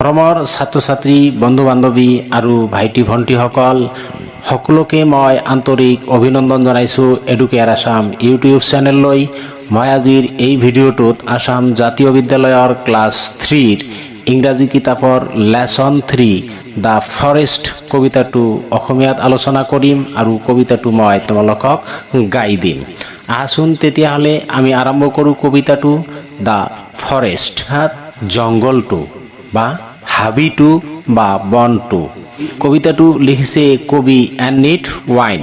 মৰমৰ ছাত্ৰ ছাত্ৰী বন্ধু বান্ধৱী আৰু ভাইটি ভণ্টিসকল সকলোকে মই আন্তৰিক অভিনন্দন জনাইছোঁ এডুকেয়াৰ আসাম ইউটিউব চেনেললৈ। মই আজিৰ এই ভিডিঅ'টোত আসাম জাতীয় বিদ্যালয়ৰ ক্লাছ 3ৰ ইংৰাজী কিতাপৰ লেছন 3 দ্য ফৰেষ্ট কবিতাটো অসমীয়াত আলোচনা কৰিম আৰু কবিতাটো মই তোমালোকক গাই দিম। আহচোন তেতিয়াহ'লে আমি আৰম্ভ কৰোঁ কবিতাটো। দ্য ফৰেষ্ট জংগলটো বা হাবিটো বা বনটো। কবিতাটো লিখিছে কবি এনিট ওয়াইন।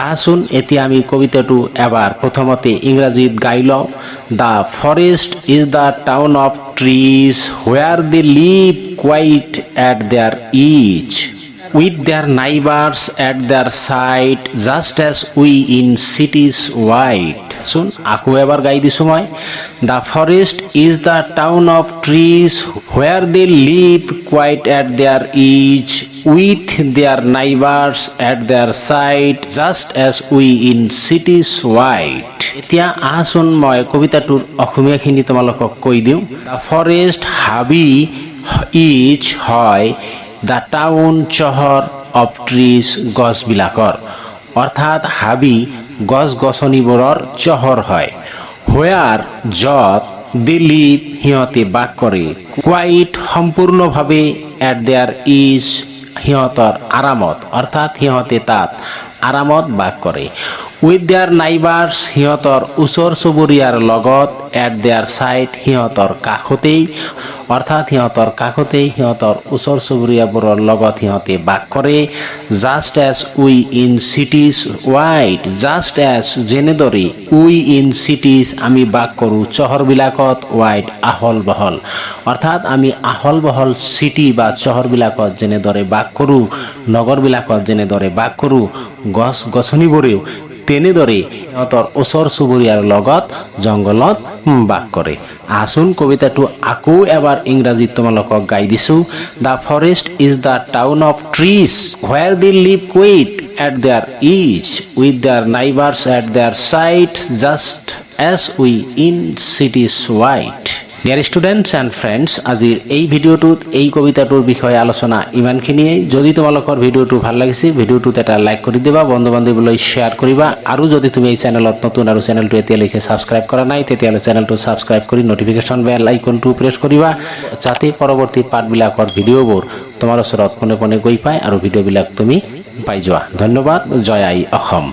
আহচোন এতিয়া আমি কবিতাটো এবাৰ প্ৰথমতে ইংৰাজীত গাই লওঁ। The forest is the town of trees where they live quite at their each with their neighbors at their side just as we in cities wide. শুন আকৌ এবাৰ গাই দিছোঁ মই। The forest is the town of trees where they live quite at their ease with their neighbors at their side just as we in cities wide. এতিয়া আহচোন মই কবিতাটোৰ অসমীয়াখিনি তোমালোকক কৈ দিওঁ। The forest হাবি ইজ হয় দ্য টাউন চহৰ of trees গছবিলাকৰ, অৰ্থাৎ হাবি গছ গছনিবোৰৰ চহৰ হয়। হুৱেৰ য'ত দে লিভ সিহঁতে বাস কৰে, কোৱাইট সম্পূৰ্ণভাৱে এট দেয়াৰ ইজ সিহঁতৰ আৰামত, অৰ্থাৎ সিহঁতে তাত আৰামত বাস কৰে। উইথ দেয়াৰ নাইবাৰ্ছ সিহঁতৰ ওচৰ চুবুৰীয়াৰ লগত, এট দেয়াৰ চাইড সিহঁতৰ কাষতেই, অৰ্থাৎ সিহঁতৰ কাষতেই সিহঁতৰ ওচৰ চুবুৰীয়াবোৰৰ লগত সিহঁতে বাস কৰে। Just as we in cities wide, just as যেনেদৰে উই ইন চিটিজ আমি বাস কৰোঁ চহৰবিলাকত, ৱাইড আহল বহল, অৰ্থাৎ আমি আহল বহল চিটি বা চহৰবিলাকত যেনেদৰে বাস কৰোঁ, নগৰবিলাকত যেনেদৰে বাস কৰোঁ, গছ গছনিবোৰেও তেনেদৰে সিহঁতৰ ওচৰ চুবুৰীয়াৰ লগত জংঘলত বাস কৰে। আহচোন কবিতাটো আকৌ এবাৰ ইংৰাজীত তোমালোকক গাই দিছোঁ। The forest is the town of trees where they live quite at their ease with their neighbours at their side just as we in cities wide. Dear students and friends, আজিৰ এই ভিডিঅ'টোত এই কবিতাটোৰ বিষয়ে আলোচনা ইমানখিনিয়েই। যদি তোমালোকৰ ভিডিঅ'টো ভাল লাগিছে, ভিডিঅ'টোত এটা লাইক কৰি দিবা, বন্ধু বান্ধৱীলৈ শ্বেয়াৰ কৰিবা, আৰু যদি তুমি এই চেনেলত নতুন আৰু চেনেলটো এতিয়ালৈকে ছাবস্ক্ৰাইব কৰা নাই তেতিয়াহ'লে চেনেলটো ছাবস্ক্ৰাইব কৰি নটিফিকেশ্যন বেল আইকনটো প্ৰেছ কৰিবা, যাতে পৰৱৰ্তী পাৰ্টবিলাকৰ ভিডিঅ'বোৰ তোমাৰ ওচৰত পোনে পোনে গৈ পায় আৰু ভিডিঅ'বিলাক তুমি পাই যোৱা। ধন্যবাদ। জয় আই অসম।